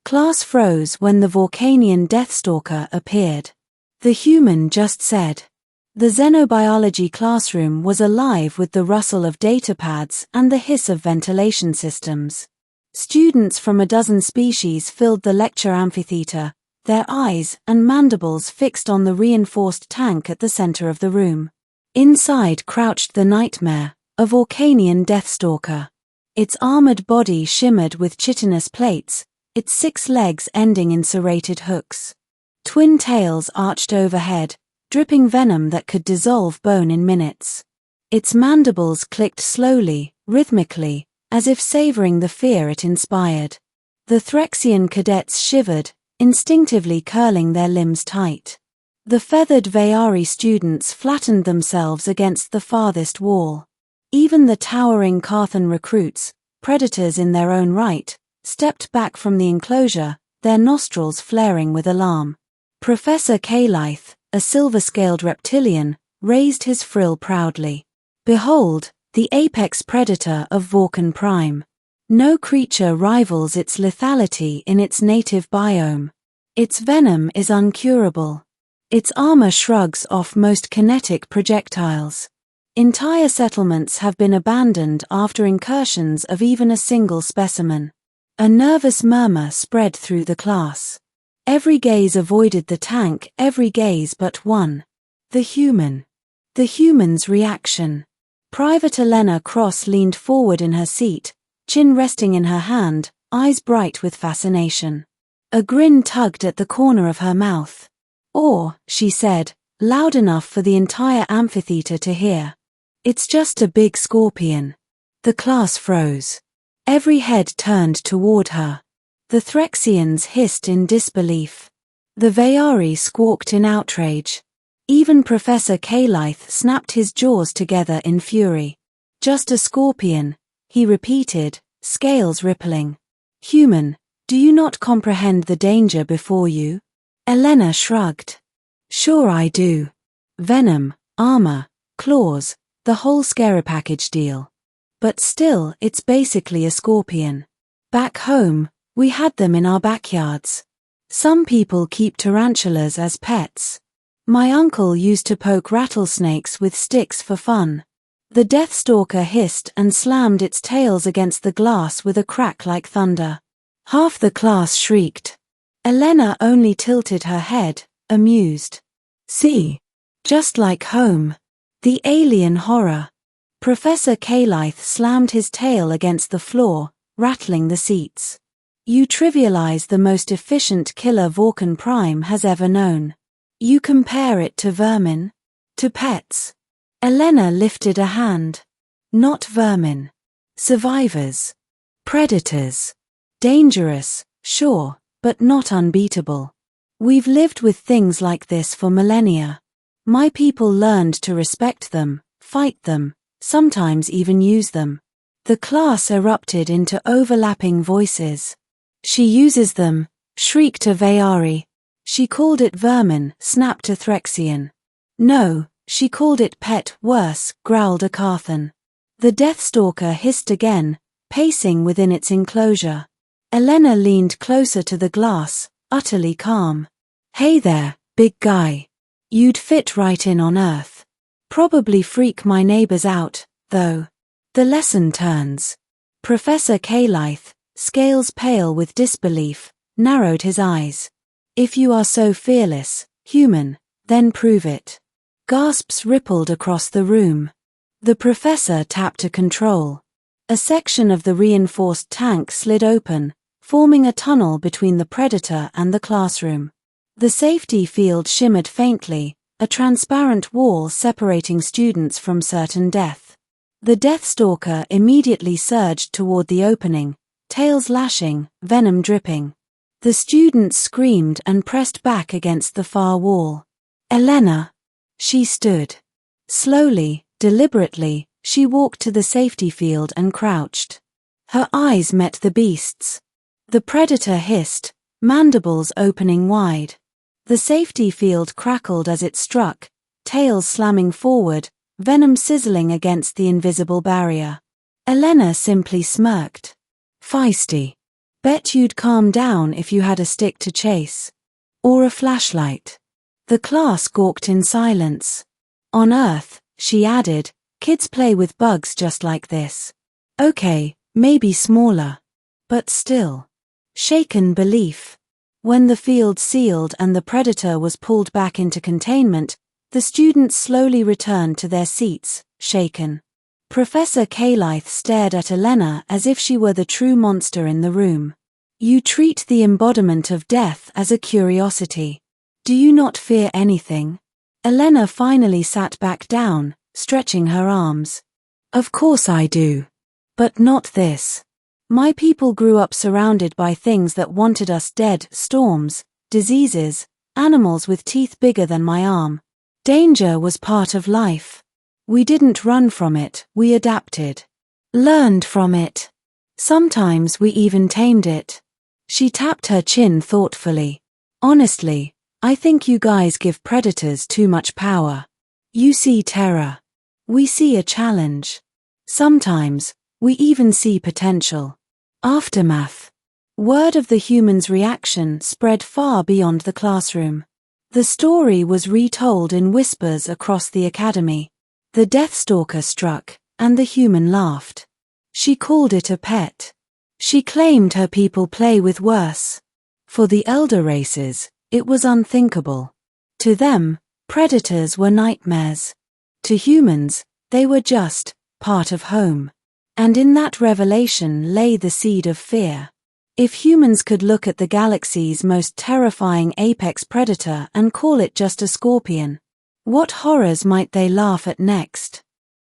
Class froze when the Vorkanian Death-Stalker appeared. The human just said. The xenobiology classroom was alive with the rustle of datapads and the hiss of ventilation systems. Students from a dozen species filled the lecture amphitheater, their eyes and mandibles fixed on the reinforced tank at the center of the room. Inside crouched the nightmare, a Vorkanian Death-Stalker. Its armored body shimmered with chitinous plates, its 6 legs ending in serrated hooks. Twin tails arched overhead, dripping venom that could dissolve bone in minutes. Its mandibles clicked slowly, rhythmically, as if savoring the fear it inspired. The Threxian cadets shivered, instinctively curling their limbs tight. The feathered Vayari students flattened themselves against the farthest wall. Even the towering Carthan recruits, predators in their own right, stepped back from the enclosure, their nostrils flaring with alarm. Professor Kalith, a silver-scaled reptilian, raised his frill proudly. Behold, the apex predator of Vorkan Prime. No creature rivals its lethality in its native biome. Its venom is uncurable. Its armor shrugs off most kinetic projectiles. Entire settlements have been abandoned after incursions of even a single specimen. A nervous murmur spread through the class. Every gaze avoided the tank, every gaze but one. The human. The human's reaction. Private Elena Cross leaned forward in her seat, chin resting in her hand, eyes bright with fascination. A grin tugged at the corner of her mouth. "Or," she said, loud enough for the entire amphitheater to hear. "It's just a big scorpion." The class froze. Every head turned toward her. The Threxians hissed in disbelief. The Vayari squawked in outrage. Even Professor Kalith snapped his jaws together in fury. "Just a scorpion," he repeated, scales rippling. "Human, do you not comprehend the danger before you?" Elena shrugged. "Sure I do. Venom, armor, claws, the whole scare package deal. But still, it's basically a scorpion. Back home, we had them in our backyards. Some people keep tarantulas as pets. My uncle used to poke rattlesnakes with sticks for fun." The Death-Stalker hissed and slammed its tails against the glass with a crack like thunder. Half the class shrieked. Elena only tilted her head, amused. "See? Just like home. The alien horror." Professor Kalith slammed his tail against the floor, rattling the seats. "You trivialize the most efficient killer Vorkan Prime has ever known. You compare it to vermin? To pets?" Elena lifted a hand. "Not vermin. Survivors. Predators. Dangerous, sure, but not unbeatable. We've lived with things like this for millennia. My people learned to respect them, fight them, sometimes even use them." The class erupted into overlapping voices. "She uses them," shrieked a Vayari. "She called it vermin," snapped a Threxian. "No, she called it pet, worse," growled a Carthan. The Death-Stalker hissed again, pacing within its enclosure. Elena leaned closer to the glass, utterly calm. "Hey there, big guy. You'd fit right in on Earth. Probably freak my neighbors out, though. The lesson turns." Professor Kalith, scales pale with disbelief, narrowed his eyes. "If you are so fearless, human, then prove it." Gasps rippled across the room. The professor tapped a control. A section of the reinforced tank slid open, forming a tunnel between the predator and the classroom. The safety field shimmered faintly, a transparent wall separating students from certain death. The Death-Stalker immediately surged toward the opening, tails lashing, venom dripping. The students screamed and pressed back against the far wall. "Elena!" She stood. Slowly, deliberately, she walked to the safety field and crouched. Her eyes met the beast's. The predator hissed, mandibles opening wide. The safety field crackled as it struck, tails slamming forward, venom sizzling against the invisible barrier. Elena simply smirked. "Feisty. Bet you'd calm down if you had a stick to chase. Or a flashlight. The class gawked in silence. On Earth, she added, kids play with bugs just like this. Okay, maybe smaller. But still. Shaken belief. When the field sealed and the predator was pulled back into containment, the students slowly returned to their seats, shaken. Professor Kaylyth stared at Elena as if she were the true monster in the room. You treat the embodiment of death as a curiosity. Do you not fear anything? Elena finally sat back down, stretching her arms. Of course I do. But not this. My people grew up surrounded by things that wanted us dead: storms, diseases, animals with teeth bigger than my arm. Danger was part of life. We didn't run from it, we adapted. Learned from it. Sometimes we even tamed it. She tapped her chin thoughtfully. Honestly, I think you guys give predators too much power. You see terror. We see a challenge. Sometimes, we even see potential. Aftermath. Word of the humans' reaction spread far beyond the classroom. The story was retold in whispers across the academy. The Death-Stalker struck, and the human laughed. She called it a pet. She claimed her people play with worse. For the elder races, it was unthinkable. To them, predators were nightmares. To humans, they were just part of home. And in that revelation lay the seed of fear. If humans could look at the galaxy's most terrifying apex predator and call it just a scorpion, what horrors might they laugh at next?